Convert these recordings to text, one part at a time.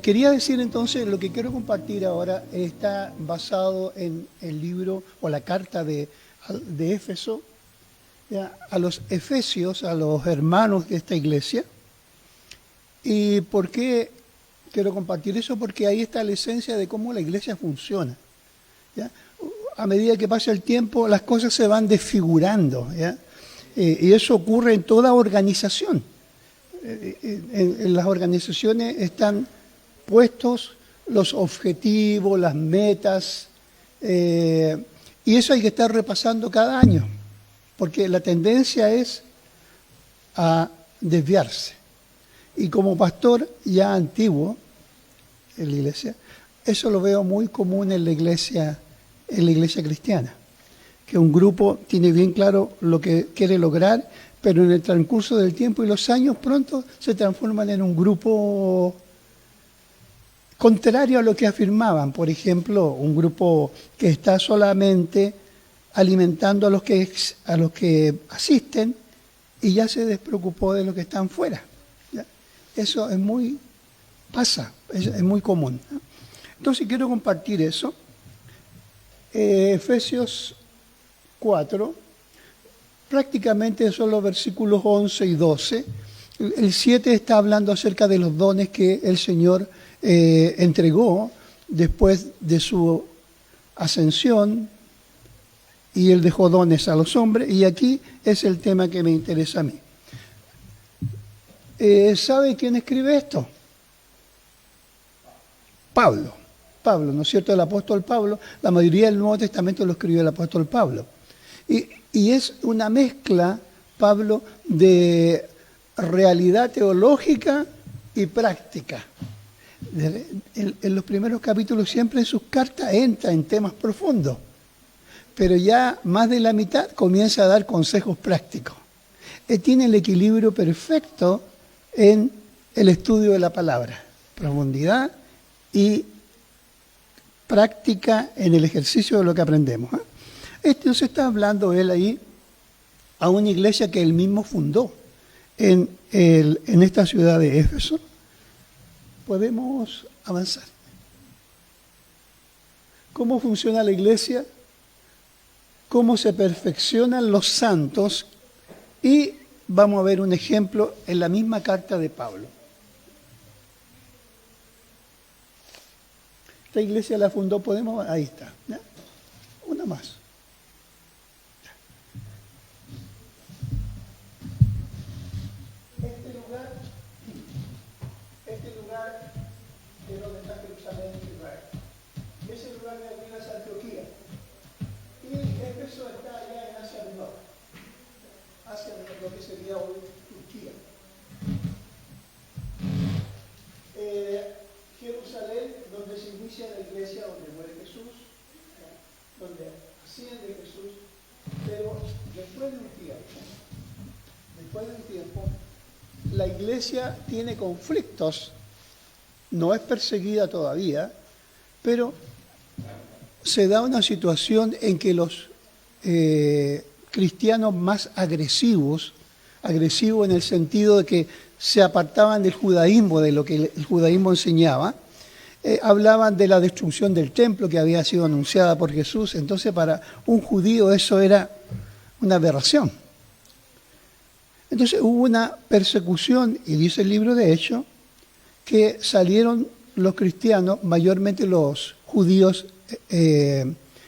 Quería decir entonces, lo que quiero compartir ahora está basado en el libro o la carta de Éfeso, ¿ya? A los efesios, a los hermanos de esta iglesia. ¿Y por qué quiero compartir eso? Porque ahí está la esencia de cómo la iglesia funciona, ¿ya? A medida que pasa el tiempo, las cosas se van desfigurando, ¿ya? Y eso ocurre en toda organización. En las organizaciones están puestos los objetivos, las metas, y eso hay que estar repasando cada año, porque la tendencia es a desviarse. Y como pastor ya antiguo en la iglesia, eso lo veo muy común en la iglesia cristiana, que un grupo tiene bien claro lo que quiere lograr, pero en el transcurso del tiempo y los años pronto se transforman en un grupo contrario a lo que afirmaban. Por ejemplo, un grupo que está solamente alimentando a los que asisten y ya se despreocupó de los que están fuera, ¿ya? Eso es muy común, ¿no? Entonces quiero compartir eso. Efesios 4, prácticamente son los versículos 11 y 12. El 7 está hablando acerca de los dones que el Señor entregó después de su ascensión, y Él dejó dones a los hombres, y aquí es el tema que me interesa a mí. ¿Sabe quién escribe esto? Pablo, ¿no es cierto? El apóstol Pablo. La mayoría del Nuevo Testamento lo escribió el apóstol Pablo. Y es una mezcla, Pablo, de realidad teológica y práctica. En los primeros capítulos siempre en sus cartas entra en temas profundos, pero ya más de la mitad comienza a dar consejos prácticos. Tiene el equilibrio perfecto en el estudio de la palabra, profundidad y práctica en el ejercicio de lo que aprendemos, ¿eh? Entonces está hablando él ahí a una iglesia que él mismo fundó en esta ciudad de Éfeso. Podemos avanzar. ¿Cómo funciona la iglesia? ¿Cómo se perfeccionan los santos? Y vamos a ver un ejemplo en la misma carta de Pablo. Esta iglesia la fundó, ahí está, ¿ya? Una más. Este lugar es donde está Jerusalén, Israel. Y ese lugar de arriba es Antioquía. Y Éfeso está allá en Asia Menor, lo que sería hoy Turquía. Jerusalén, donde se inicia la iglesia, donde muere Jesús, donde asciende Jesús, pero después de un tiempo, la iglesia tiene conflictos, no es perseguida todavía, pero se da una situación en que los cristianos más agresivos en el sentido de que se apartaban del judaísmo, de lo que el judaísmo enseñaba, hablaban de la destrucción del templo que había sido anunciada por Jesús. Entonces para un judío eso era una aberración. Entonces hubo una persecución, y dice el libro de Hechos, que salieron los cristianos, mayormente los judíos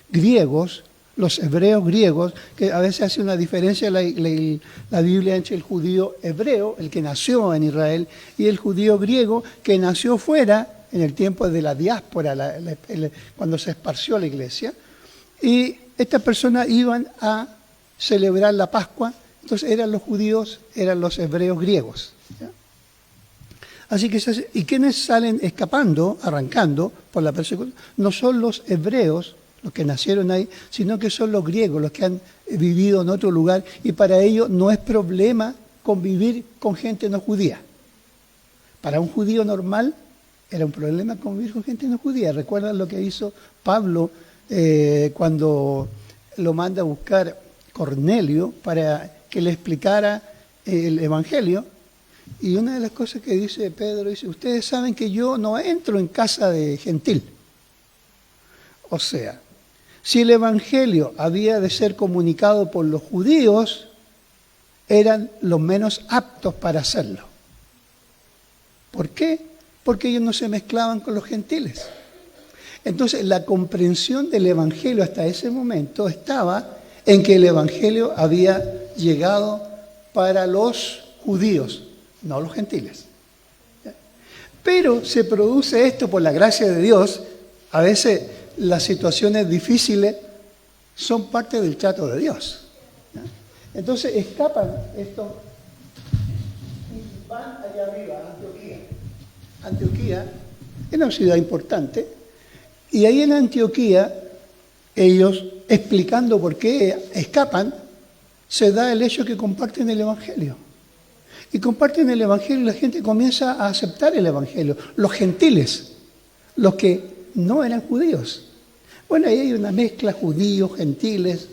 griegos, los hebreos griegos, que a veces hace una diferencia la Biblia entre el judío hebreo, el que nació en Israel, y el judío griego, que nació fuera en el tiempo de la diáspora, cuando se esparció la iglesia. Y estas personas iban a celebrar la Pascua. Entonces eran los judíos, eran los hebreos griegos, ¿ya? Así que, ¿y quiénes salen escapando, arrancando por la persecución? No son los hebreos, los que nacieron ahí, sino que son los griegos, los que han vivido en otro lugar, y para ellos no es problema convivir con gente no judía. Para un judío normal era un problema convivir con gente no judía. ¿Recuerdan lo que hizo Pablo cuando lo manda a buscar Cornelio para que le explicara el Evangelio? Y una de las cosas que dice Pedro, dice, ustedes saben que yo no entro en casa de gentil. O sea, si el Evangelio había de ser comunicado por los judíos, eran los menos aptos para hacerlo. ¿Por qué? Porque ellos no se mezclaban con los gentiles. Entonces, la comprensión del Evangelio hasta ese momento estaba en que el Evangelio había llegado para los judíos, no los gentiles. Pero se produce esto por la gracia de Dios. A veces las situaciones difíciles son parte del trato de Dios. Entonces escapan estos y van allá arriba, a Antioquía. Antioquía era una ciudad importante y ahí en Antioquía ellos, explicando por qué escapan, se da el hecho que comparten el Evangelio. Y comparten el Evangelio y la gente comienza a aceptar el Evangelio. Los gentiles, los que no eran judíos. Bueno, ahí hay una mezcla, judíos, gentiles.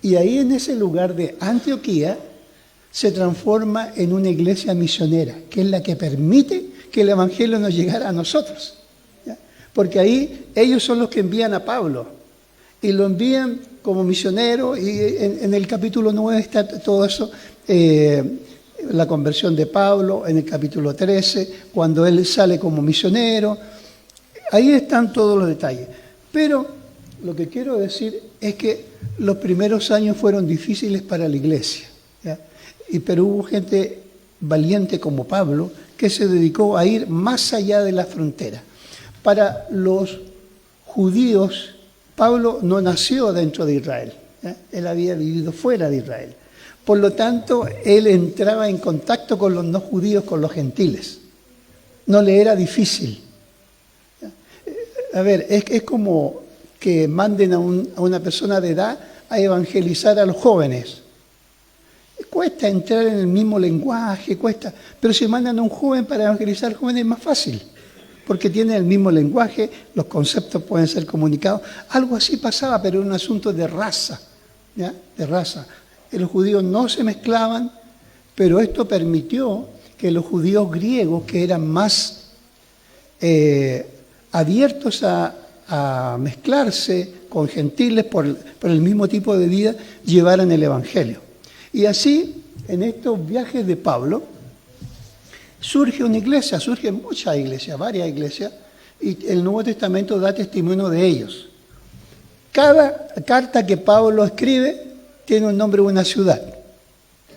Y ahí en ese lugar de Antioquía se transforma en una iglesia misionera, que es la que permite que el Evangelio nos llegara a nosotros. ¿Ya? Porque ahí ellos son los que envían a Pablo. Y lo envían como misionero, y en el capítulo 9 está todo eso, la conversión de Pablo, en el capítulo 13, cuando él sale como misionero. Ahí están todos los detalles. Pero lo que quiero decir es que los primeros años fueron difíciles para la iglesia, ¿ya? Pero hubo gente valiente como Pablo que se dedicó a ir más allá de la frontera. Para los judíos, Pablo no nació dentro de Israel, ¿ya? Él había vivido fuera de Israel. Por lo tanto, él entraba en contacto con los no judíos, con los gentiles. No le era difícil. A ver, es como que manden a una persona de edad a evangelizar a los jóvenes. Cuesta entrar en el mismo lenguaje, cuesta. Pero si mandan a un joven para evangelizar a jóvenes es más fácil, porque tienen el mismo lenguaje, los conceptos pueden ser comunicados. Algo así pasaba, pero era un asunto de raza, ¿ya? De raza. Los judíos no se mezclaban, pero esto permitió que los judíos griegos, que eran más abiertos a mezclarse con gentiles por el mismo tipo de vida, llevaran el Evangelio. Y así, en estos viajes de Pablo, surge una iglesia, surgen muchas iglesias, varias iglesias, y el Nuevo Testamento da testimonio de ellos. Cada carta que Pablo escribe tiene un nombre de una ciudad.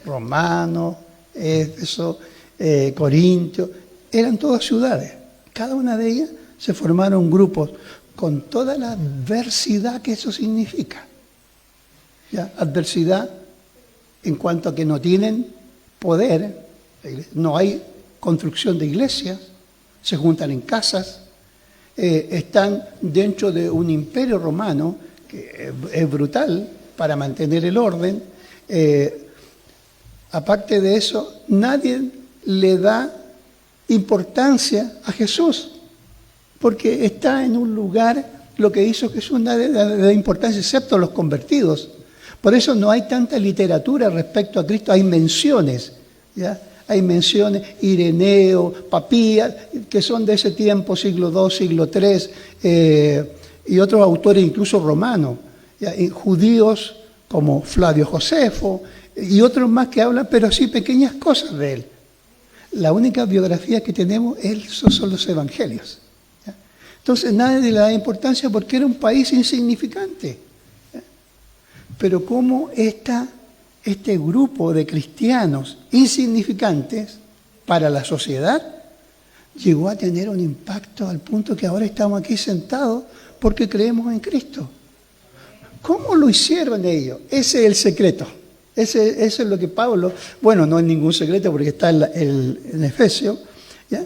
Romano, Éfeso, Corintio, eran todas ciudades. Cada una de ellas se formaron grupos con toda la adversidad que eso significa. ¿Ya? Adversidad en cuanto a que no tienen poder, no hay construcción de iglesias, se juntan en casas, están dentro de un imperio romano que es brutal para mantener el orden. Aparte de eso, nadie le da importancia a Jesús, porque está en un lugar, lo que hizo Jesús, nadie le da importancia excepto los convertidos. Por eso no hay tanta literatura respecto a Cristo, hay menciones, ¿ya? Hay menciones, Ireneo, Papías, que son de ese tiempo, siglo II, siglo III, y otros autores incluso romanos, ¿ya? Y judíos como Flavio Josefo, y otros más que hablan, pero sí pequeñas cosas de él. La única biografía que tenemos son los evangelios. ¿Ya? Entonces nadie le da importancia porque era un país insignificante. ¿Ya? Pero cómo este grupo de cristianos insignificantes para la sociedad llegó a tener un impacto al punto que ahora estamos aquí sentados porque creemos en Cristo. ¿Cómo lo hicieron ellos? Ese es el secreto. Eso es lo que Pablo, bueno, no es ningún secreto porque está en Efesios, ¿ya?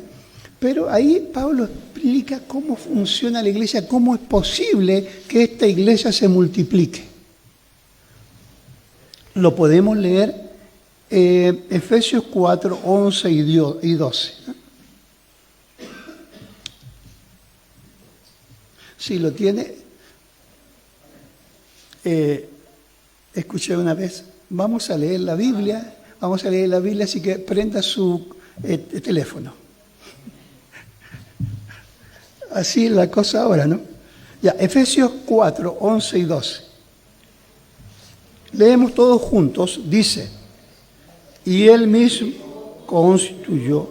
Pero ahí Pablo explica cómo funciona la iglesia, cómo es posible que esta iglesia se multiplique. Lo podemos leer Efesios 4, 11 y 12. ¿No? Si lo tiene, escuché una vez, vamos a leer la Biblia, así que prenda su teléfono. Así es la cosa ahora, ¿no? Ya, Efesios 4, 11 y 12. Leemos todos juntos, dice, y Él mismo constituyó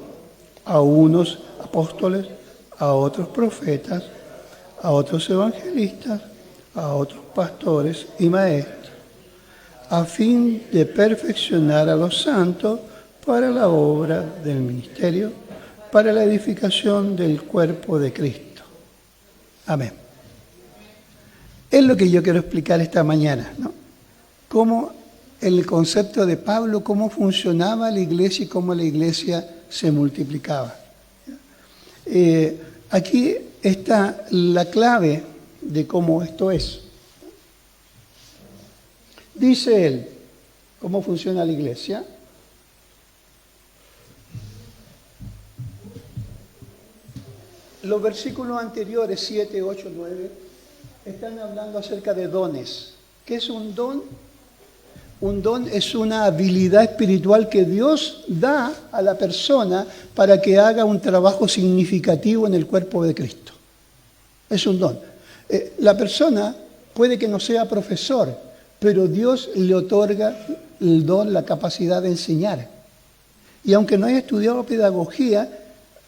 a unos apóstoles, a otros profetas, a otros evangelistas, a otros pastores y maestros, a fin de perfeccionar a los santos para la obra del ministerio, para la edificación del cuerpo de Cristo. Amén. Es lo que yo quiero explicar esta mañana, ¿no? Cómo el concepto de Pablo, cómo funcionaba la iglesia y cómo la iglesia se multiplicaba. Aquí está la clave de cómo esto es. Dice él, ¿cómo funciona la iglesia? Los versículos anteriores, 7, 8, 9, están hablando acerca de dones. ¿Qué es un don? Un don es una habilidad espiritual que Dios da a la persona para que haga un trabajo significativo en el cuerpo de Cristo. Es un don. La persona puede que no sea profesor, pero Dios le otorga el don, la capacidad de enseñar. Y aunque no haya estudiado pedagogía,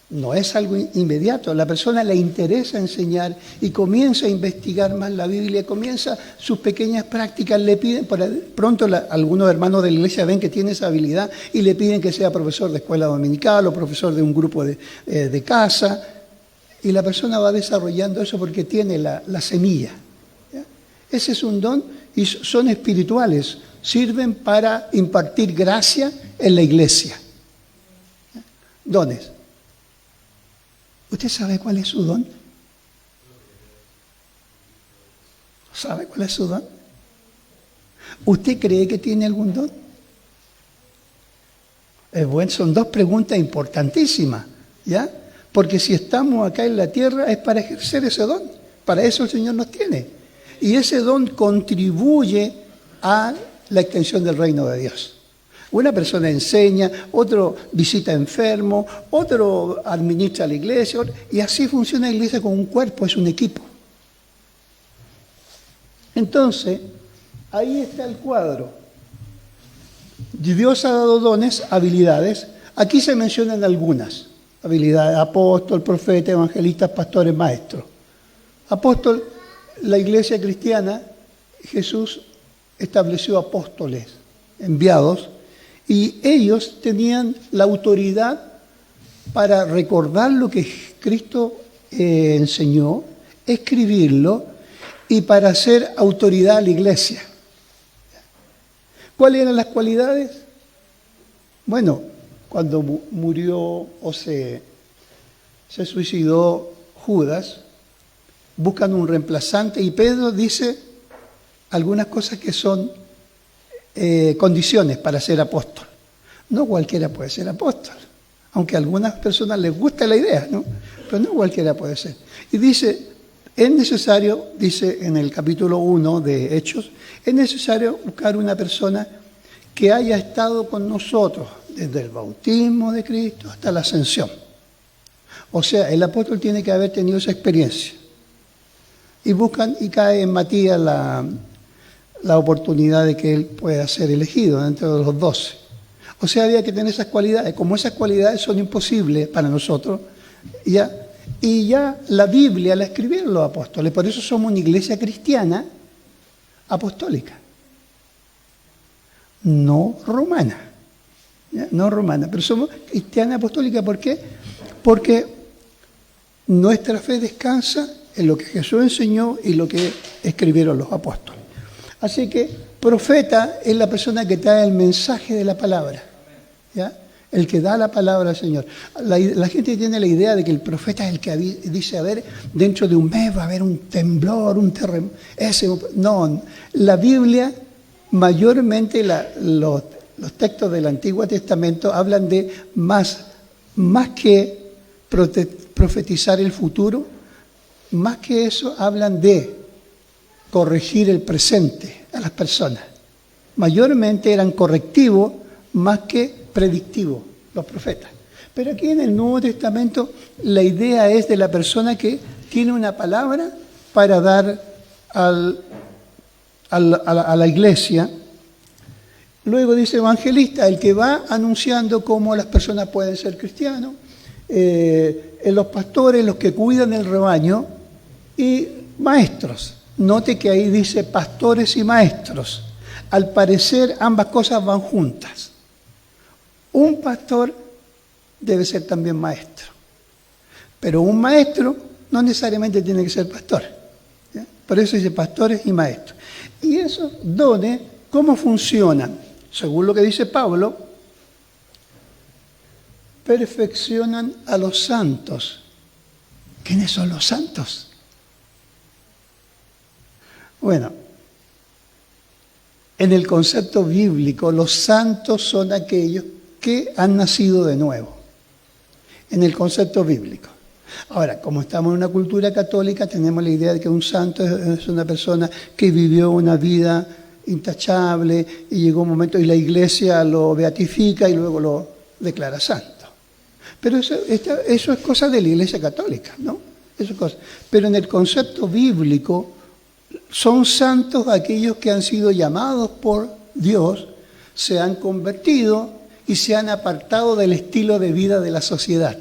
no es algo inmediato. A la persona le interesa enseñar y comienza a investigar más la Biblia, comienza sus pequeñas prácticas, le piden, pronto algunos hermanos de la iglesia ven que tiene esa habilidad y le piden que sea profesor de escuela dominical o profesor de un grupo de casa, y la persona va desarrollando eso porque tiene la semilla. ¿Ya? Ese es un don y son espirituales, sirven para impartir gracia en la iglesia. ¿Ya? Dones. ¿Usted sabe cuál es su don? ¿Sabe cuál es su don? ¿Usted cree que tiene algún don? Bueno, son dos preguntas importantísimas, ¿ya? Porque si estamos acá en la tierra es para ejercer ese don. Para eso el Señor nos tiene. Y ese don contribuye a la extensión del reino de Dios. Una persona enseña, otro visita enfermos, otro administra la iglesia, y así funciona la iglesia con un cuerpo, es un equipo. Entonces, ahí está el cuadro. Dios ha dado dones, habilidades. Aquí se mencionan algunas. Habilidades: apóstol, profeta, evangelistas, pastores, maestros. Apóstol, la iglesia cristiana, Jesús estableció apóstoles enviados, y ellos tenían la autoridad para recordar lo que Cristo enseñó, escribirlo y para hacer autoridad a la iglesia. ¿Cuáles eran las cualidades? Bueno, cuando murió o se suicidó Judas, buscan un reemplazante y Pedro dice algunas cosas que son condiciones para ser apóstol. No cualquiera puede ser apóstol, aunque a algunas personas les gusta la idea, ¿no? Pero no cualquiera puede ser. Y dice, es necesario, dice en el capítulo 1 de Hechos, es necesario buscar una persona que haya estado con nosotros desde el bautismo de Cristo hasta la ascensión. O sea, el apóstol tiene que haber tenido esa experiencia. Y buscan, y cae en Matías la oportunidad de que él pueda ser elegido dentro de los 12. O sea, había que tener esas cualidades. Como esas cualidades son imposibles para nosotros, y ya la Biblia la escribieron los apóstoles. Por eso somos una iglesia cristiana apostólica. No romana. ¿Ya? No romana, pero somos cristiana apostólica. ¿Por qué? Porque nuestra fe descansa en lo que Jesús enseñó y lo que escribieron los apóstoles. Así que profeta es la persona que trae el mensaje de la palabra, ¿ya? El que da la palabra al Señor. La gente tiene la idea de que el profeta es el que dice, a ver, dentro de un mes va a haber un temblor, un terremoto. No, la Biblia, mayormente los textos del Antiguo Testamento hablan de más que profetizar el futuro, más que eso hablan de corregir el presente a las personas. Mayormente eran correctivos más que predictivos los profetas. Pero aquí en el Nuevo Testamento la idea es de la persona que tiene una palabra para dar a la iglesia. Luego dice evangelista, el que va anunciando cómo las personas pueden ser cristianos, los pastores, los que cuidan el rebaño, y maestros. Note que ahí dice pastores y maestros. Al parecer ambas cosas van juntas. Un pastor debe ser también maestro, pero un maestro no necesariamente tiene que ser pastor, ¿ya? Por eso dice pastores y maestros. Y esos dones, ¿cómo funcionan? Según lo que dice Pablo, perfeccionan a los santos. ¿Quiénes son los santos? Bueno, en el concepto bíblico, los santos son aquellos que han nacido de nuevo. En el concepto bíblico. Ahora, como estamos en una cultura católica, tenemos la idea de que un santo es una persona que vivió una vida intachable y llegó un momento y la iglesia lo beatifica y luego lo declara santo. Pero eso es cosa de la iglesia católica, ¿no? Eso es cosa. Pero en el concepto bíblico, son santos aquellos que han sido llamados por Dios, se han convertido y se han apartado del estilo de vida de la sociedad.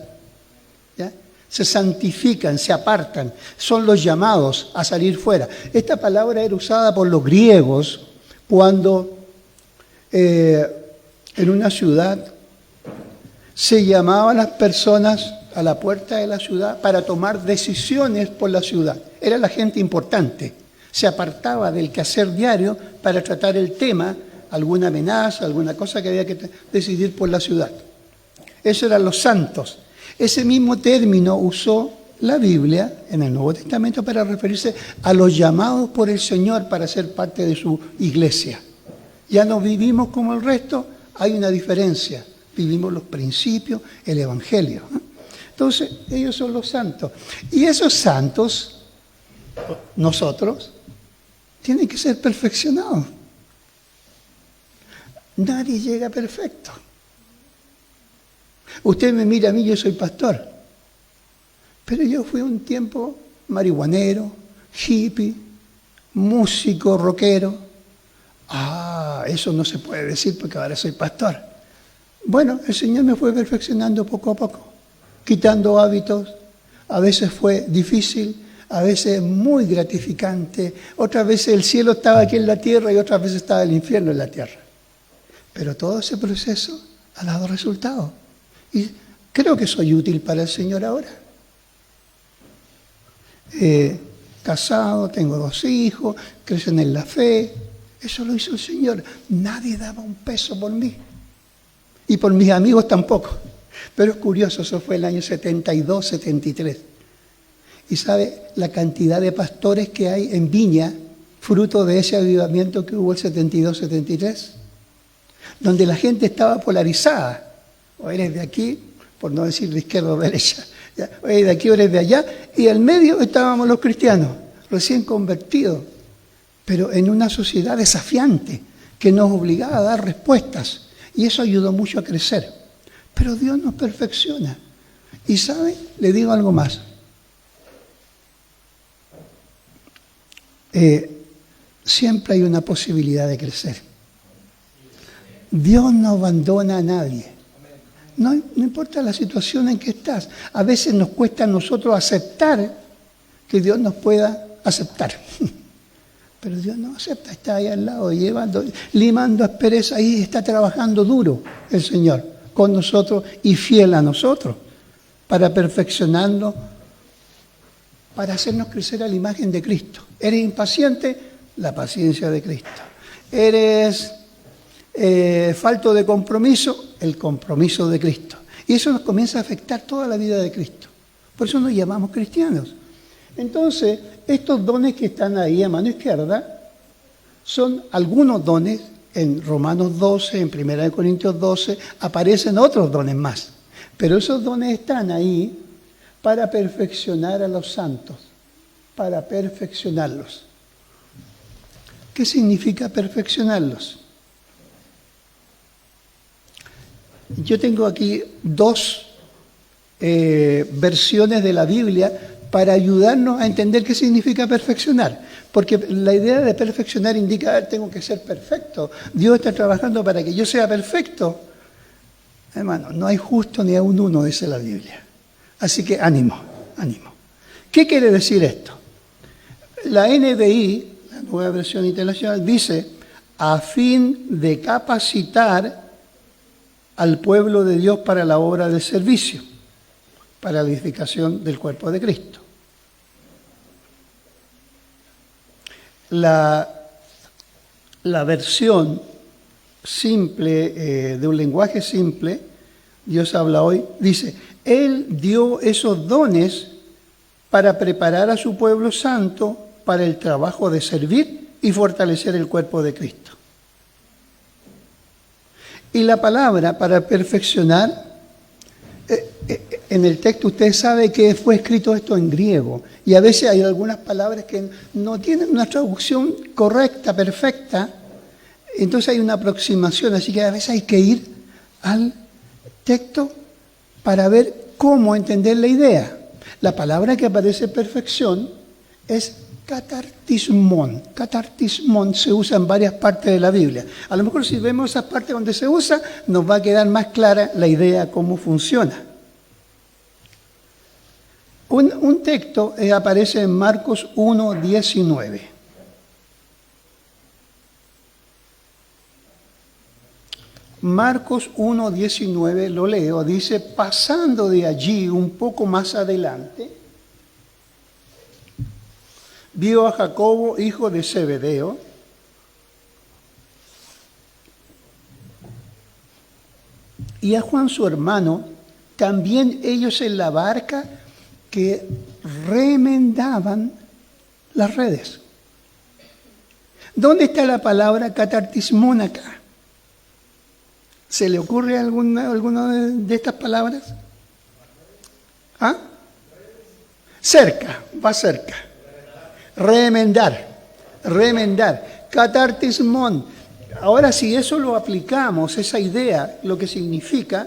¿Ya? Se santifican, se apartan, son los llamados a salir fuera. Esta palabra era usada por los griegos cuando en una ciudad se llamaban las personas a la puerta de la ciudad para tomar decisiones por la ciudad. Era la gente importante. Se apartaba del quehacer diario para tratar el tema, alguna amenaza, alguna cosa que había que decidir por la ciudad. Esos eran los santos. Ese mismo término usó la Biblia en el Nuevo Testamento para referirse a los llamados por el Señor para ser parte de su iglesia. Ya no vivimos como el resto, hay una diferencia. Vivimos los principios, el Evangelio. Entonces, ellos son los santos. Y esos santos, nosotros, tienen que ser perfeccionados. Nadie llega perfecto. Usted me mira a mí, yo soy pastor. Pero yo fui un tiempo marihuanero, hippie, músico, rockero. Eso no se puede decir porque ahora soy pastor. Bueno, el Señor me fue perfeccionando poco a poco, quitando hábitos. A veces fue difícil, a veces muy gratificante. Otras veces el cielo estaba aquí en la tierra y otras veces estaba el infierno en la tierra. Pero todo ese proceso ha dado resultados. Y creo que soy útil para el Señor ahora. Casado, tengo 2 hijos, crecen en la fe. Eso lo hizo el Señor. Nadie daba un peso por mí. Y por mis amigos tampoco. Pero es curioso, eso fue el año 72, 73. Y sabe la cantidad de pastores que hay en Viña, fruto de ese avivamiento que hubo el 72, 73. Donde la gente estaba polarizada. O eres de aquí, por no decir de izquierda o derecha. ¿Ya? O eres de aquí o eres de allá. Y al medio estábamos los cristianos, recién convertidos. Pero en una sociedad desafiante que nos obligaba a dar respuestas. Y eso ayudó mucho a crecer. Pero Dios nos perfecciona. Y ¿sabe? Le digo algo más. Siempre hay una posibilidad de crecer. Dios no abandona a nadie. No importa la situación en que estás. A veces nos cuesta a nosotros aceptar que Dios nos pueda aceptar. Pero Dios no acepta, está ahí al lado, limando aspereza, ahí está trabajando duro el Señor con nosotros y fiel a nosotros para perfeccionarnos, para hacernos crecer a la imagen de Cristo. ¿Eres impaciente? La paciencia de Cristo. ¿Eres falto de compromiso? El compromiso de Cristo. Y eso nos comienza a afectar toda la vida de Cristo. Por eso nos llamamos cristianos. Entonces, estos dones que están ahí a mano izquierda son algunos dones. En Romanos 12, en 1 Corintios 12, aparecen otros dones más. Pero esos dones están ahí para perfeccionar a los santos, para perfeccionarlos. ¿Qué significa perfeccionarlos? Yo tengo aquí 2 versiones de la Biblia para ayudarnos a entender qué significa perfeccionar. Porque la idea de perfeccionar indica, tengo que ser perfecto. Dios está trabajando para que yo sea perfecto. Hermano, no hay justo ni aún uno, dice la Biblia. Así que ánimo, ánimo. ¿Qué quiere decir esto? La NBI, la Nueva Versión Internacional, dice, a fin de capacitar al pueblo de Dios para la obra de servicio, para la edificación del cuerpo de Cristo. La versión simple, de un lenguaje simple, Dios habla hoy, dice, Él dio esos dones para preparar a su pueblo santo para el trabajo de servir y fortalecer el cuerpo de Cristo. Y la palabra para perfeccionar, en el texto usted sabe que fue escrito esto en griego y a veces hay algunas palabras que no tienen una traducción correcta, perfecta, entonces hay una aproximación, así que a veces hay que ir al texto para ver cómo entender la idea. La palabra que aparece perfección es catartismón. Catartismón se usa en varias partes de la Biblia. A lo mejor si vemos esas partes donde se usa, nos va a quedar más clara la idea cómo funciona. Un texto aparece en Marcos 1:19. Marcos 1:19, lo leo, dice, pasando de allí un poco más adelante, vio a Jacobo, hijo de Zebedeo, y a Juan su hermano, también ellos en la barca que remendaban las redes. ¿Dónde está la palabra catartismón acá? ¿Se le ocurre alguna de estas palabras? ¿Ah? Cerca, va cerca. Remendar. Catartismón. Ahora, si eso lo aplicamos, esa idea, lo que significa,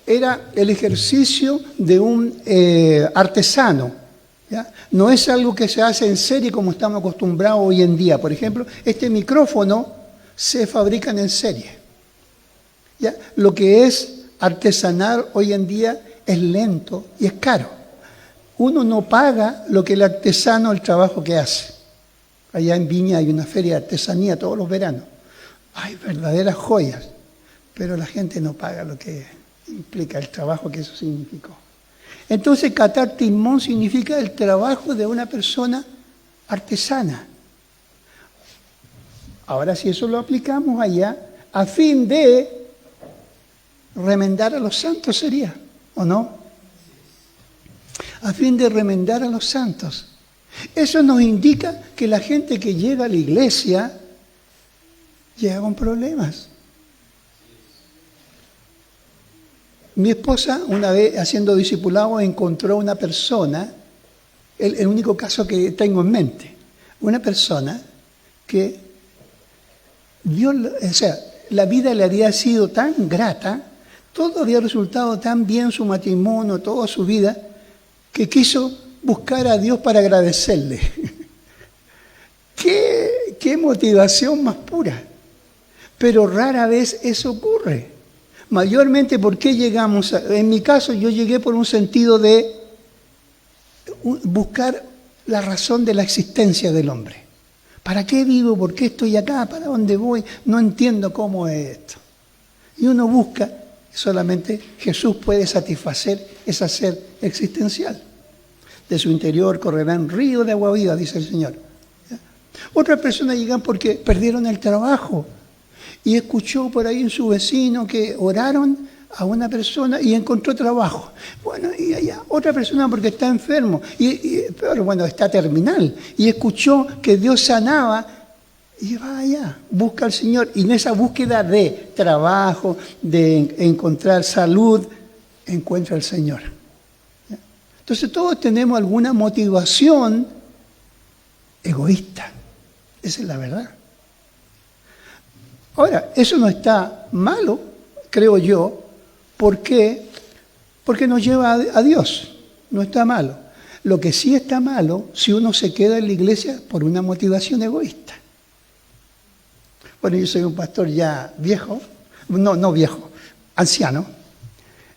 era el ejercicio de un artesano. ¿Ya? No es algo que se hace en serie como estamos acostumbrados hoy en día. Por ejemplo, este micrófono se fabrica en serie. ¿Ya? Lo que es artesanal hoy en día es lento y es caro. Uno no paga lo que el artesano, el trabajo que hace. Allá en Viña hay una feria de artesanía todos los veranos. Hay verdaderas joyas, pero la gente no paga lo que implica el trabajo que eso significó. Entonces, catartismón significa el trabajo de una persona artesana. Ahora, si eso lo aplicamos allá, a fin de remendar a los santos sería, ¿o no? A fin de remendar a los santos. Eso nos indica que la gente que llega a la iglesia llega con problemas. Mi esposa, una vez haciendo discipulado, encontró una persona, el único caso que tengo en mente, una persona que Dios, o sea, la vida le había sido tan grata, todo había resultado tan bien, su matrimonio, toda su vida, que quiso buscar a Dios para agradecerle. ¿Qué motivación más pura? Pero rara vez eso ocurre. Mayormente, ¿por qué llegamos? En mi caso, yo llegué por un sentido de buscar la razón de la existencia del hombre. ¿Para qué vivo? ¿Por qué estoy acá? ¿Para dónde voy? No entiendo cómo es esto. Y uno busca, solamente Jesús puede satisfacer esa sed existencial. De su interior correrán ríos de agua viva, dice el Señor. ¿Ya? Otras personas llegan porque perdieron el trabajo y escuchó por ahí en su vecino que oraron a una persona y encontró trabajo. Bueno, y allá otra persona porque está enfermo, pero bueno, está terminal, y escuchó que Dios sanaba y va allá, busca al Señor, y en esa búsqueda de trabajo, de encontrar salud, encuentra al Señor. ¿Ya? Entonces todos tenemos alguna motivación egoísta, esa es la verdad. Ahora, eso no está malo, creo yo. ¿Por qué? porque nos lleva a Dios, no está malo. Lo que sí está malo si uno se queda en la iglesia por una motivación egoísta. Bueno, yo soy un pastor ya viejo, no viejo, anciano,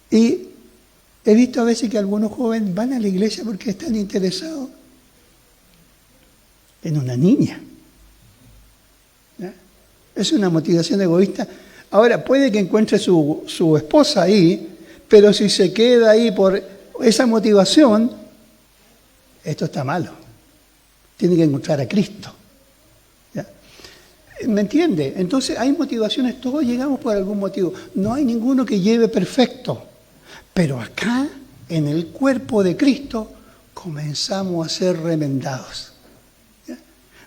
y he visto a veces que algunos jóvenes van a la iglesia porque están interesados en una niña. ¿Ya? Es una motivación egoísta. Ahora, puede que encuentre su esposa ahí, pero si se queda ahí por esa motivación, esto está malo. Tiene que encontrar a Cristo. ¿Ya? ¿Me entiende? Entonces hay motivaciones, todos llegamos por algún motivo. No hay ninguno que lleve perfecto. Pero acá, en el cuerpo de Cristo, comenzamos a ser remendados. ¿Ya?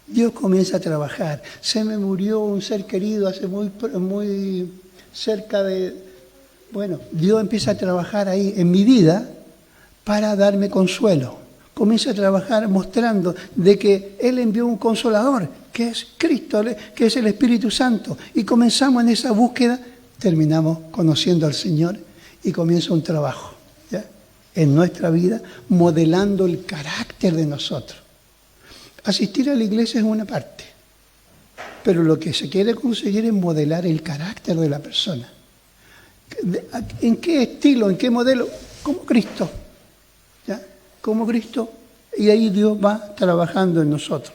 Dios comienza a trabajar. Se me murió un ser querido hace muy cerca de... Bueno, Dios empieza a trabajar ahí en mi vida para darme consuelo. Comienza a trabajar mostrando de que Él envió un consolador, que es Cristo, que es el Espíritu Santo. Y comenzamos en esa búsqueda, terminamos conociendo al Señor y comienza un trabajo, ¿ya? En nuestra vida, modelando el carácter de nosotros. Asistir a la iglesia es una parte, pero lo que se quiere conseguir es modelar el carácter de la persona. ¿En qué estilo, en qué modelo? Como Cristo. ¿Ya? Como Cristo, y ahí Dios va trabajando en nosotros.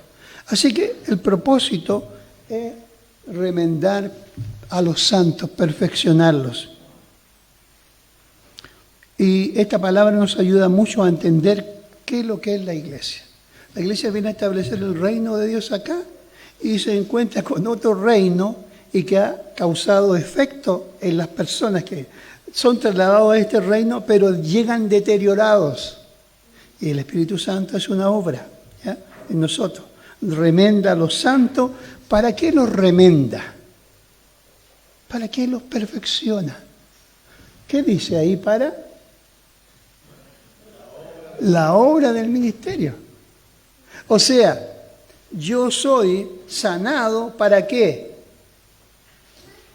Así que el propósito es remendar a los santos, perfeccionarlos. Y esta palabra nos ayuda mucho a entender qué es lo que es la iglesia. La iglesia viene a establecer el reino de Dios acá y se encuentra con otro reino y que ha causado efecto en las personas que son trasladados a este reino, pero llegan deteriorados. Y el Espíritu Santo hace una obra, ¿ya? En nosotros. Remenda a los santos. ¿Para qué los remenda? ¿Para qué los perfecciona? ¿Qué dice ahí? Para la obra del ministerio. O sea, yo soy sanado, ¿para qué?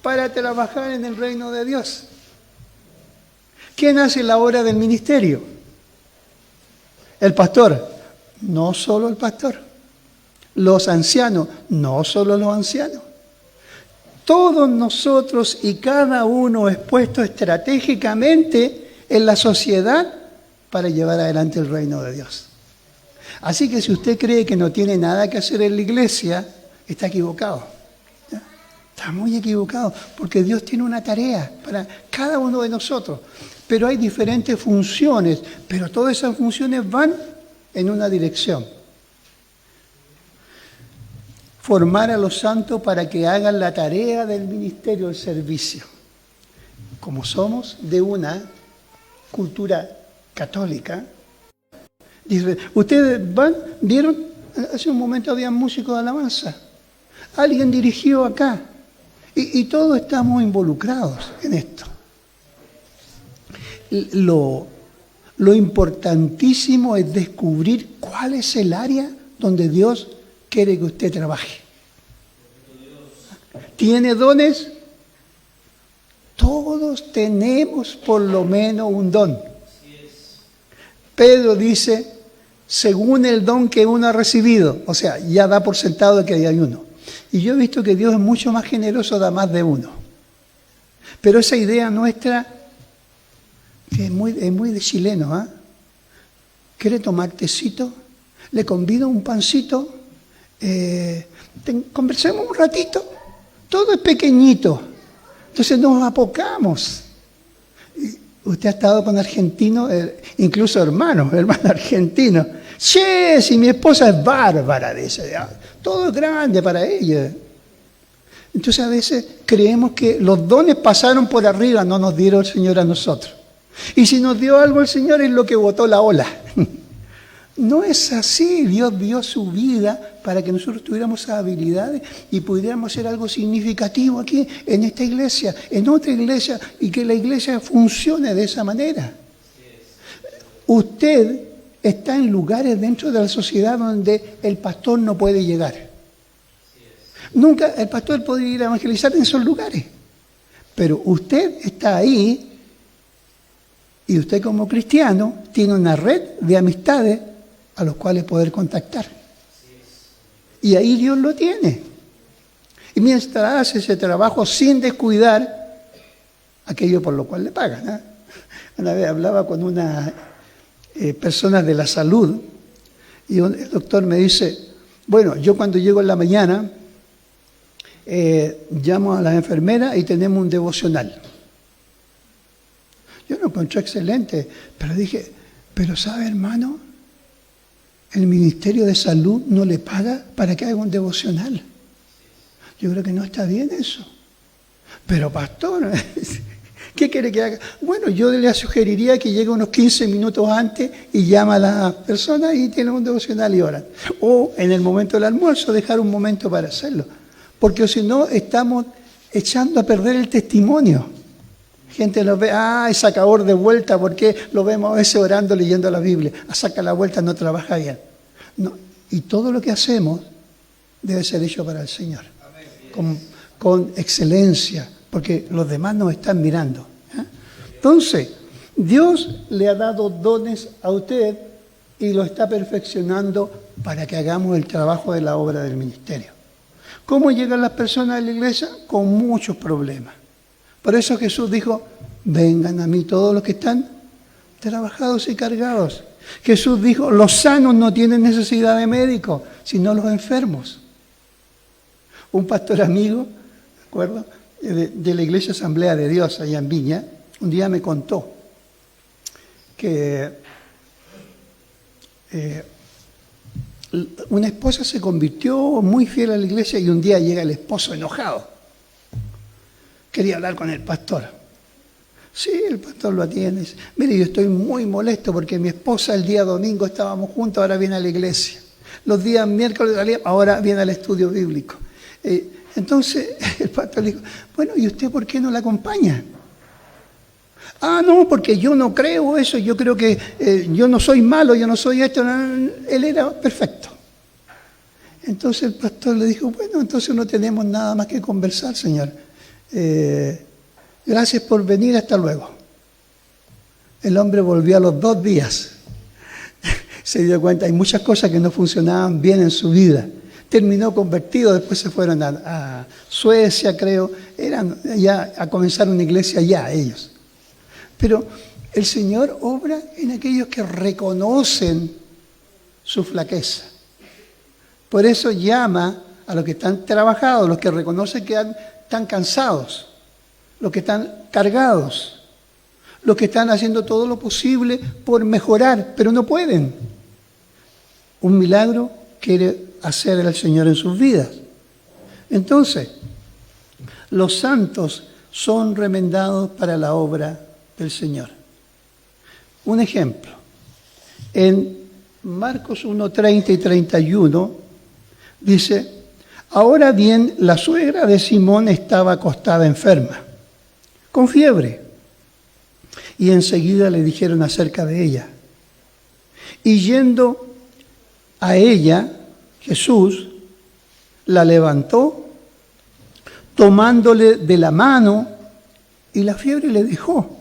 Para trabajar en el reino de Dios. ¿Quién hace la obra del ministerio? El pastor, no solo el pastor. Los ancianos, no solo los ancianos. Todos nosotros y cada uno es puesto estratégicamente en la sociedad para llevar adelante el reino de Dios. Así que si usted cree que no tiene nada que hacer en la iglesia, está equivocado. ¿Ya? Está muy equivocado, porque Dios tiene una tarea para cada uno de nosotros. Pero hay diferentes funciones, pero todas esas funciones van en una dirección. Formar a los santos para que hagan la tarea del ministerio, el servicio. Como somos de una cultura católica, ustedes vieron, hace un momento había músicos de alabanza. Alguien dirigió acá y todos estamos involucrados en esto. Lo importantísimo es descubrir cuál es el área donde Dios quiere que usted trabaje. ¿Tiene dones? Todos tenemos por lo menos un don. Pedro dice, según el don que uno ha recibido, o sea, ya da por sentado de que hay uno. Y yo he visto que Dios es mucho más generoso, da más de uno. Pero esa idea nuestra, que es muy de chileno, ¿eh? ¿Quiere tomar tecito? Le convido un pancito, conversemos un ratito. Todo es pequeñito, entonces nos apocamos. Usted ha estado con argentinos, incluso hermanos argentinos. Che, si mi esposa es bárbara, dice, todo es grande para ella. Entonces a veces creemos que los dones pasaron por arriba, no nos dieron el Señor a nosotros. Y si nos dio algo el Señor es lo que botó la ola. No es así. Dios dio su vida para que nosotros tuviéramos esas habilidades y pudiéramos hacer algo significativo aquí, en esta iglesia, en otra iglesia, y que la iglesia funcione de esa manera. Usted está en lugares dentro de la sociedad donde el pastor no puede llegar. Nunca el pastor puede ir a evangelizar en esos lugares. Pero usted está ahí Y usted como cristiano tiene una red de amistades a los cuales poder contactar. Y ahí Dios lo tiene. Y mientras hace ese trabajo sin descuidar aquello por lo cual le pagan, ¿eh? Una vez hablaba con una persona de la salud y el doctor me dice, bueno, yo cuando llego en la mañana llamo a la enfermera y tenemos un devocional. Yo lo encontré excelente, pero dije, pero ¿sabe, hermano? El Ministerio de Salud no le paga para que haga un devocional. Yo creo que no está bien eso. Pero pastor, ¿qué quiere que haga? Bueno, yo le sugeriría que llegue unos 15 minutos antes y llama a la persona y tiene un devocional y oran. O en el momento del almuerzo dejar un momento para hacerlo. Porque si no estamos echando a perder el testimonio. Gente nos ve, es sacador de vuelta, porque lo vemos a veces orando, leyendo la Biblia. Saca la vuelta, no trabaja bien. No. Y todo lo que hacemos debe ser hecho para el Señor. Con excelencia, porque los demás nos están mirando. Entonces, Dios le ha dado dones a usted y lo está perfeccionando para que hagamos el trabajo de la obra del ministerio. ¿Cómo llegan las personas a la iglesia? Con muchos problemas. Por eso Jesús dijo, vengan a mí todos los que están trabajados y cargados. Jesús dijo, los sanos no tienen necesidad de médico, sino los enfermos. Un pastor amigo, ¿de acuerdo?, de la Iglesia Asamblea de Dios allá en Viña, un día me contó que una esposa se convirtió muy fiel a la iglesia y un día llega el esposo enojado. Quería hablar con el pastor. Sí, el pastor lo atiende. Dice, mire, yo estoy muy molesto porque mi esposa el día domingo estábamos juntos, ahora viene a la iglesia. Los días miércoles, ahora viene al estudio bíblico. Entonces el pastor le dijo, bueno, ¿y usted por qué no la acompaña? No, porque yo no creo eso, yo creo que yo no soy malo, yo no soy esto. No, él era perfecto. Entonces el pastor le dijo, bueno, entonces no tenemos nada más que conversar, señor. Gracias por venir, hasta luego. El hombre volvió a los 2 días. Se dio cuenta, hay muchas cosas que no funcionaban bien en su vida. Terminó convertido, después se fueron a Suecia, creo. Eran ya a comenzar una iglesia allá, ellos. Pero el Señor obra en aquellos que reconocen su flaqueza. Por eso llama a los que están trabajados, los que reconocen que están cansados, los que están cargados, los que están haciendo todo lo posible por mejorar, pero no pueden. Un milagro quiere hacer el Señor en sus vidas. Entonces, los santos son remendados para la obra del Señor. Un ejemplo, en Marcos 1:30 y 31 dice, ahora bien, la suegra de Simón estaba acostada enferma, con fiebre, y enseguida le dijeron acerca de ella. Y yendo a ella, Jesús la levantó, tomándole de la mano, y la fiebre le dejó.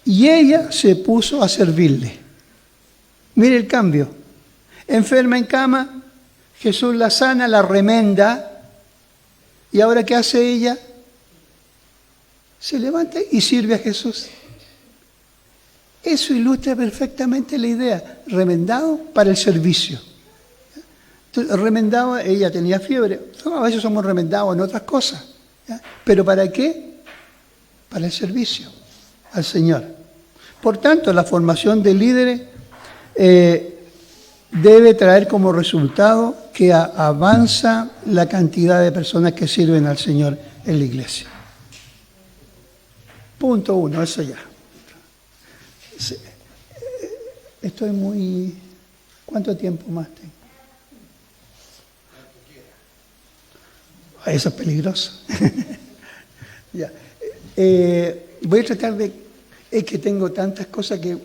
Y ella se puso a servirle. Mire el cambio. Enferma en cama, Jesús la sana, la remenda. ¿Y ahora qué hace ella? Se levanta y sirve a Jesús. Eso ilustra perfectamente la idea. Remendado para el servicio. Entonces, remendado, ella tenía fiebre. A veces somos remendados en otras cosas. ¿Ya? ¿Pero para qué? Para el servicio al Señor. Por tanto, la formación de líderes debe traer como resultado que avanza la cantidad de personas que sirven al Señor en la iglesia. Punto 1, eso ya. Estoy muy... ¿Cuánto tiempo más tengo? Eso es peligroso. Ya. Voy a tratar de... Es que tengo tantas cosas que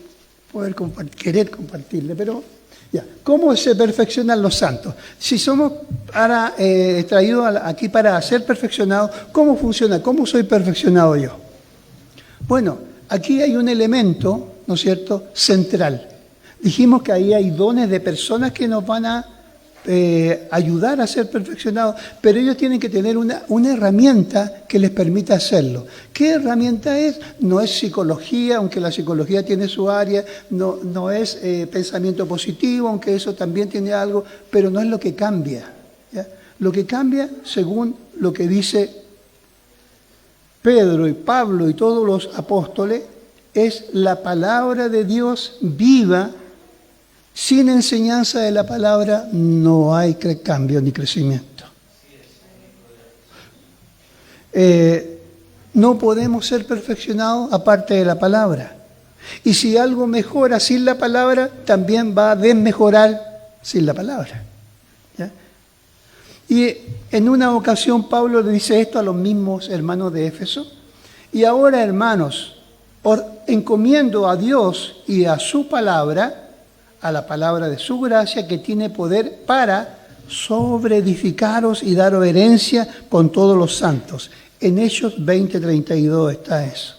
poder querer compartirle, pero ya. ¿Cómo se perfeccionan los santos? Si somos ahora traídos aquí para ser perfeccionados, ¿cómo funciona? ¿Cómo soy perfeccionado yo? Bueno, aquí hay un elemento, ¿no es cierto?, central. Dijimos que ahí hay dones de personas que nos van a ayudar a ser perfeccionados, pero ellos tienen que tener una herramienta que les permita hacerlo. ¿Qué herramienta es? No es psicología, aunque la psicología tiene su área, no es pensamiento positivo, aunque eso también tiene algo, pero no es lo que cambia, ¿ya? Lo que cambia, según lo que dice Pedro y Pablo y todos los apóstoles, es la palabra de Dios viva. Sin enseñanza de la palabra no hay cambio ni crecimiento. No podemos ser perfeccionados aparte de la palabra. Y si algo mejora sin la palabra, también va a desmejorar sin la palabra. ¿Ya? Y en una ocasión Pablo le dice esto a los mismos hermanos de Éfeso. Y ahora, hermanos, encomiendo a Dios y a su palabra, a la palabra de su gracia, que tiene poder para sobreedificaros y daros herencia con todos los santos. En Hechos 20:32 está eso.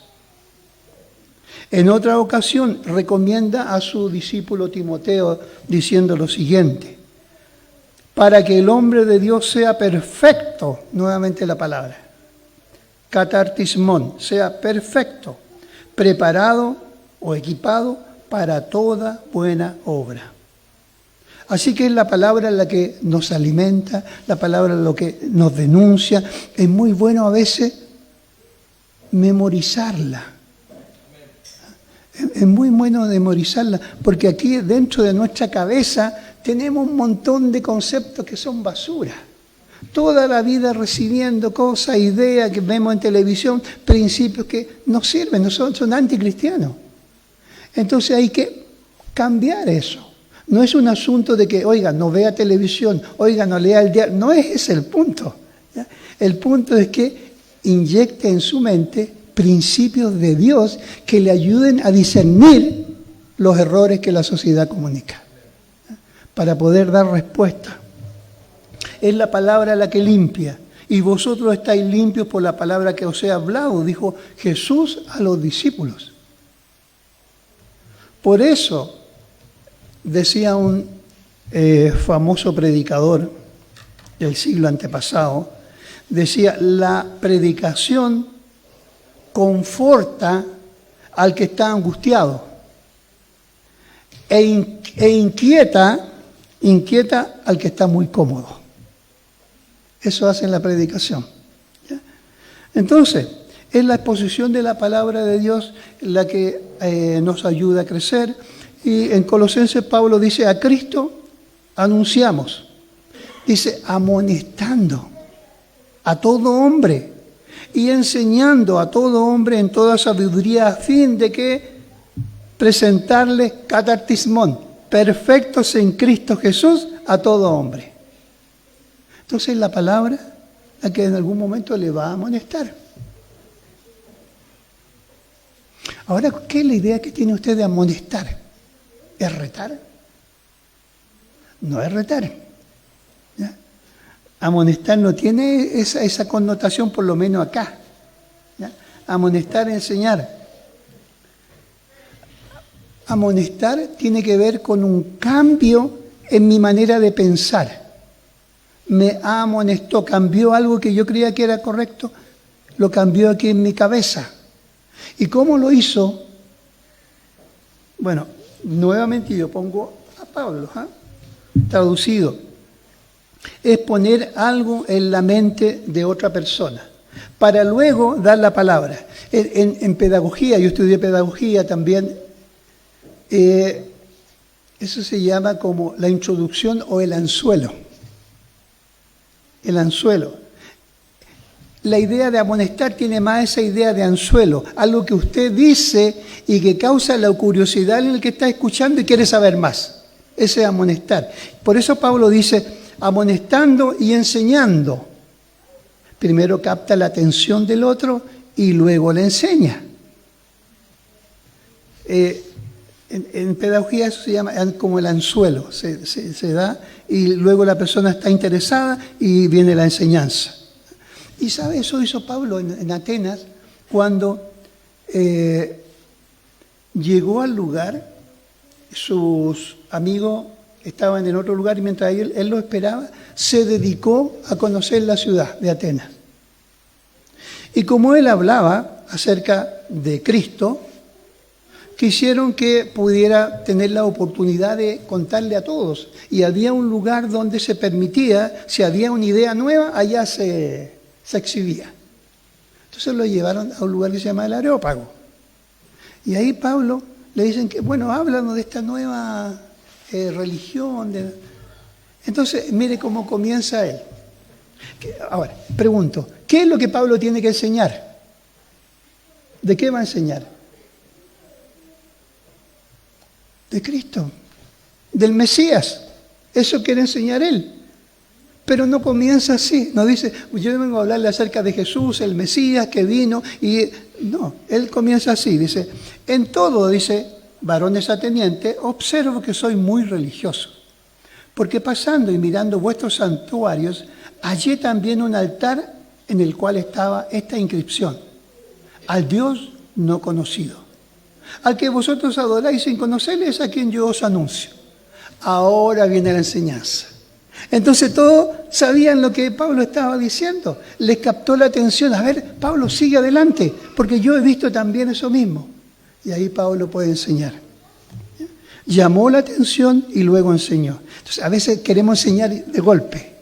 En otra ocasión recomienda a su discípulo Timoteo diciendo lo siguiente: para que el hombre de Dios sea perfecto, nuevamente la palabra, katartismon, sea perfecto, preparado o equipado para toda buena obra. Así que es la palabra la que nos alimenta, la palabra lo que nos denuncia. Es muy bueno a veces memorizarla. Es muy bueno memorizarla, porque aquí dentro de nuestra cabeza tenemos un montón de conceptos que son basura. Toda la vida recibiendo cosas, ideas que vemos en televisión, principios que no sirven, son anticristianos. Entonces hay que cambiar eso. No es un asunto de que, oiga, no vea televisión, oiga, no lea el diario. No es ese el punto, ¿ya? El punto es que inyecte en su mente principios de Dios que le ayuden a discernir los errores que la sociedad comunica, ¿ya? Para poder dar respuesta. Es la palabra la que limpia. Y vosotros estáis limpios por la palabra que os he hablado, dijo Jesús a los discípulos. Por eso, decía un famoso predicador del siglo antepasado, decía, la predicación conforta al que está angustiado e inquieta al que está muy cómodo. Eso hace la predicación, ¿ya? Entonces, es la exposición de la palabra de Dios la que nos ayuda a crecer. Y en Colosenses Pablo dice, a Cristo anunciamos. Dice, amonestando a todo hombre y enseñando a todo hombre en toda sabiduría, a fin de que presentarle katartismon, perfectos en Cristo Jesús a todo hombre. Entonces la palabra la que en algún momento le va a amonestar. Ahora, ¿qué es la idea que tiene usted de amonestar? ¿Es retar? No es retar, ¿ya? Amonestar no tiene esa connotación, por lo menos acá, ¿ya? Amonestar, enseñar. Amonestar tiene que ver con un cambio en mi manera de pensar. Me amonestó, cambió algo que yo creía que era correcto, lo cambió aquí en mi cabeza. ¿Y cómo lo hizo? Bueno, nuevamente yo pongo a Pablo, traducido. Es poner algo en la mente de otra persona, para luego dar la palabra. En pedagogía, yo estudié pedagogía también, eso se llama como la introducción o el anzuelo. El anzuelo. La idea de amonestar tiene más esa idea de anzuelo, algo que usted dice y que causa la curiosidad en el que está escuchando y quiere saber más. Ese es amonestar. Por eso Pablo dice, amonestando y enseñando. Primero capta la atención del otro y luego le enseña. En pedagogía eso se llama como el anzuelo, se da y luego la persona está interesada y viene la enseñanza. Y sabe, eso hizo Pablo en Atenas cuando llegó al lugar, sus amigos estaban en otro lugar y mientras él lo esperaba, se dedicó a conocer la ciudad de Atenas. Y como él hablaba acerca de Cristo, quisieron que pudiera tener la oportunidad de contarle a todos. Y había un lugar donde se permitía, si había una idea nueva, allá se exhibía. Entonces lo llevaron a un lugar que se llama el Areópago. Y ahí Pablo le dicen que, bueno, háblanos de esta nueva religión. Entonces, mire cómo comienza él. Ahora, pregunto, ¿qué es lo que Pablo tiene que enseñar? ¿De qué va a enseñar? De Cristo, del Mesías. Eso quiere enseñar él. Pero no comienza así. No dice, yo vengo a hablarle acerca de Jesús, el Mesías que vino. Y no, él comienza así. Dice, en todo, dice, varones atenientes, observo que soy muy religioso. Porque pasando y mirando vuestros santuarios, hallé también un altar en el cual estaba esta inscripción: al Dios no conocido. Al que vosotros adoráis sin conocerle, es a quien yo os anuncio. Ahora viene la enseñanza. Entonces todos sabían lo que Pablo estaba diciendo. Les captó la atención. A ver, Pablo, sigue adelante, porque yo he visto también eso mismo. Y ahí Pablo puede enseñar. Llamó la atención y luego enseñó. Entonces a veces queremos enseñar de golpe.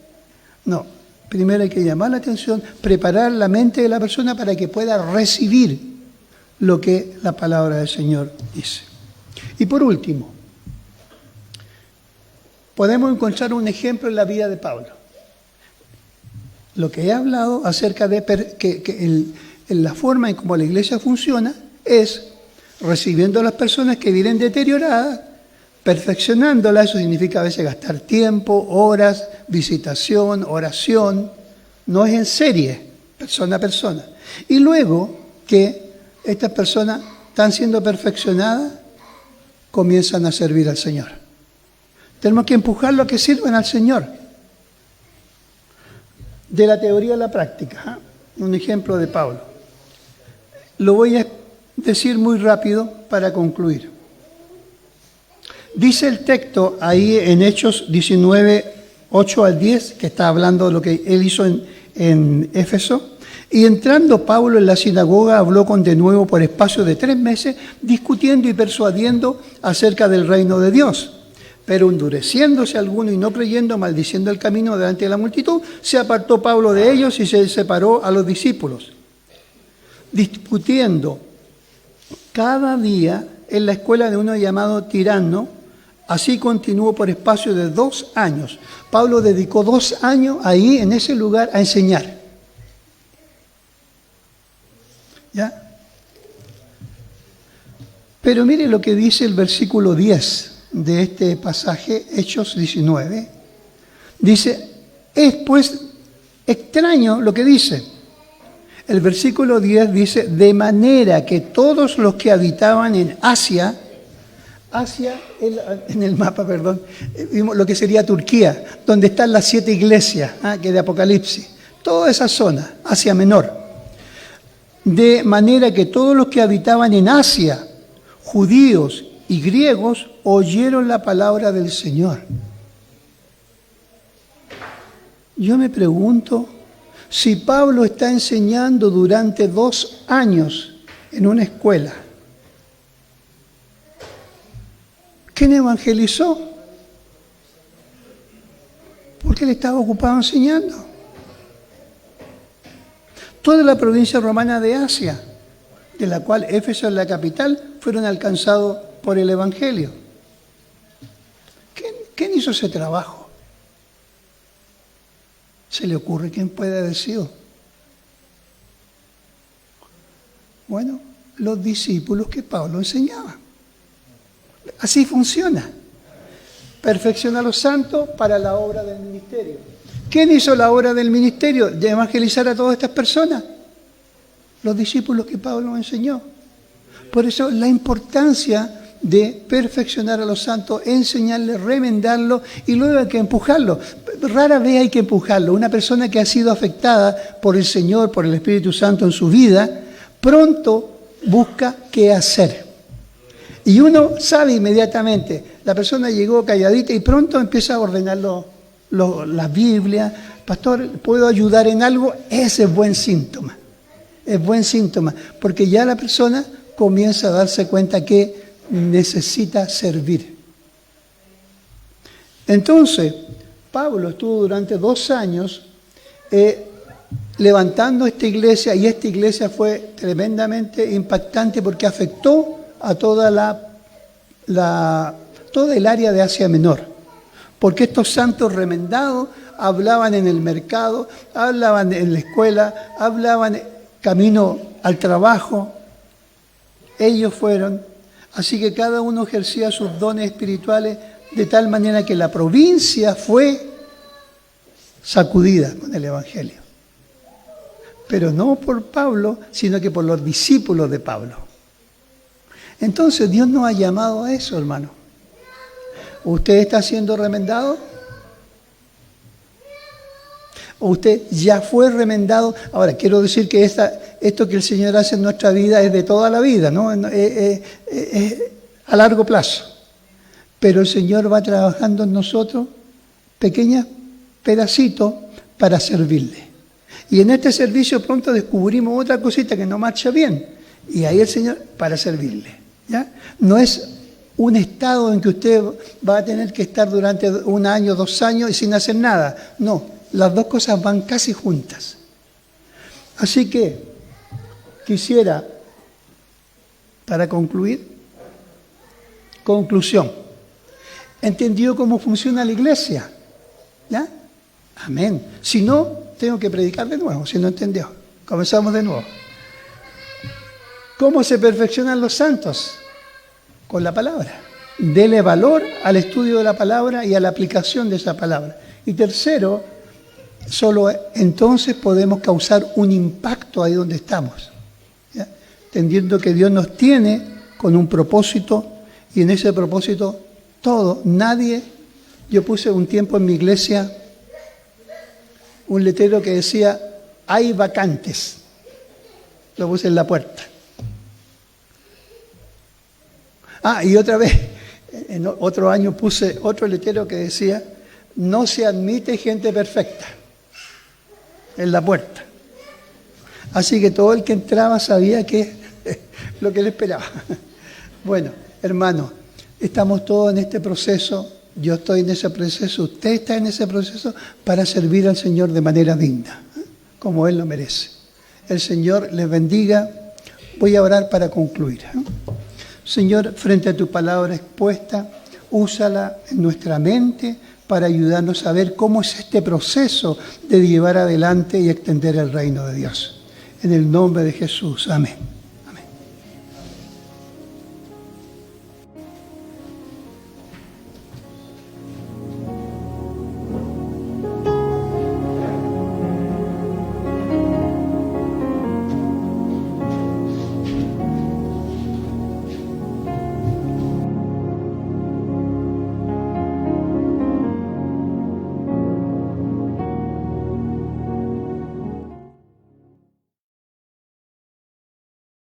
No, primero hay que llamar la atención, preparar la mente de la persona para que pueda recibir lo que la palabra del Señor dice. Y por último, podemos encontrar un ejemplo en la vida de Pablo. Lo que he hablado acerca de en la forma en cómo la iglesia funciona es recibiendo a las personas que vienen deterioradas, perfeccionándolas. Eso significa a veces gastar tiempo, horas, visitación, oración. No es en serie, persona a persona. Y luego que estas personas están siendo perfeccionadas, comienzan a servir al Señor. Tenemos que empujarlo a que sirvan al Señor. De la teoría a la práctica, un ejemplo de Pablo. Lo voy a decir muy rápido para concluir. Dice el texto ahí en Hechos 19, 8 al 10, que está hablando de lo que él hizo en Éfeso. Y entrando Pablo en la sinagoga, habló con denuedo por espacio de 3 meses, discutiendo y persuadiendo acerca del reino de Dios. Pero endureciéndose alguno y no creyendo, maldiciendo el camino delante de la multitud, se apartó Pablo de ellos y se separó a los discípulos. Discutiendo cada día en la escuela de uno llamado Tirano, así continuó por espacio de 2 años. Pablo dedicó 2 años ahí en ese lugar a enseñar. ¿Ya? Pero mire lo que dice el versículo 10 de este pasaje, Hechos 19. Dice, es pues extraño lo que dice. El versículo 10 dice, de manera que todos los que habitaban en Asia, en el mapa, perdón, vimos lo que sería Turquía, donde están las 7 iglesias, que es de Apocalipsis, toda esa zona, Asia Menor. De manera que todos los que habitaban en Asia, judíos y griegos, oyeron la palabra del Señor. Yo me pregunto, si Pablo está enseñando durante 2 años en una escuela, ¿quién evangelizó? Porque él estaba ocupado enseñando. Toda la provincia romana de Asia, de la cual Éfeso es la capital, fueron alcanzados por el Evangelio. ¿Quién hizo ese trabajo? ¿Se le ocurre quién puede haber sido? Bueno, los discípulos que Pablo enseñaba. Así funciona. Perfecciona a los santos para la obra del ministerio. ¿Quién hizo la obra del ministerio? De evangelizar a todas estas personas. Los discípulos que Pablo enseñó. Por eso la importancia de perfeccionar a los santos, enseñarles, remendarlos y luego hay que empujarlos. Rara vez hay que empujarlo. Una persona que ha sido afectada por el Señor, por el Espíritu Santo en su vida, pronto busca qué hacer. Y uno sabe inmediatamente, la persona llegó calladita y pronto empieza a ordenar la Biblia. Pastor, ¿puedo ayudar en algo? Ese es buen síntoma. Es buen síntoma, porque ya la persona comienza a darse cuenta que necesita servir. Entonces, Pablo estuvo durante 2 años levantando esta iglesia, y esta iglesia fue tremendamente impactante porque afectó a toda el área de Asia Menor. Porque estos santos remendados hablaban en el mercado, hablaban en la escuela, hablaban camino al trabajo. Ellos fueron. Así que cada uno ejercía sus dones espirituales de tal manera que la provincia fue sacudida con el Evangelio. Pero no por Pablo, sino que por los discípulos de Pablo. Entonces Dios nos ha llamado a eso, hermano. ¿Usted está siendo remendado? ¿O usted ya fue remendado? Ahora, quiero decir que esto que el Señor hace en nuestra vida es de toda la vida, ¿no? Es a largo plazo. Pero el Señor va trabajando en nosotros pequeños pedacitos para servirle. Y en este servicio pronto descubrimos otra cosita que no marcha bien. Y ahí el Señor, para servirle. ¿Ya? No es un estado en que usted va a tener que estar durante 1 año, 2 años y sin hacer nada. No, las dos cosas van casi juntas. Así que quisiera, para concluir, conclusión. ¿Entendió cómo funciona la iglesia? ¿Ya? Amén. Si no, tengo que predicar de nuevo, si no entendió. Comenzamos de nuevo. ¿Cómo se perfeccionan los santos? Con la palabra. Dele valor al estudio de la palabra y a la aplicación de esa palabra. Y tercero, solo entonces podemos causar un impacto ahí donde estamos. ¿Ya? Entendiendo que Dios nos tiene con un propósito, y en ese propósito todo, nadie. Yo puse un tiempo en mi iglesia un letrero que decía, hay vacantes. Lo puse en la puerta. Y otra vez, en otro año puse otro letrero que decía, no se admite gente perfecta, en la puerta. Así que todo el que entraba sabía que lo que le esperaba. Bueno, hermano, estamos todos en este proceso, yo estoy en ese proceso, usted está en ese proceso para servir al Señor de manera digna, como Él lo merece. El Señor les bendiga. Voy a orar para concluir. Señor, frente a tu palabra expuesta, úsala en nuestra mente para ayudarnos a ver cómo es este proceso de llevar adelante y extender el reino de Dios. En el nombre de Jesús. Amén.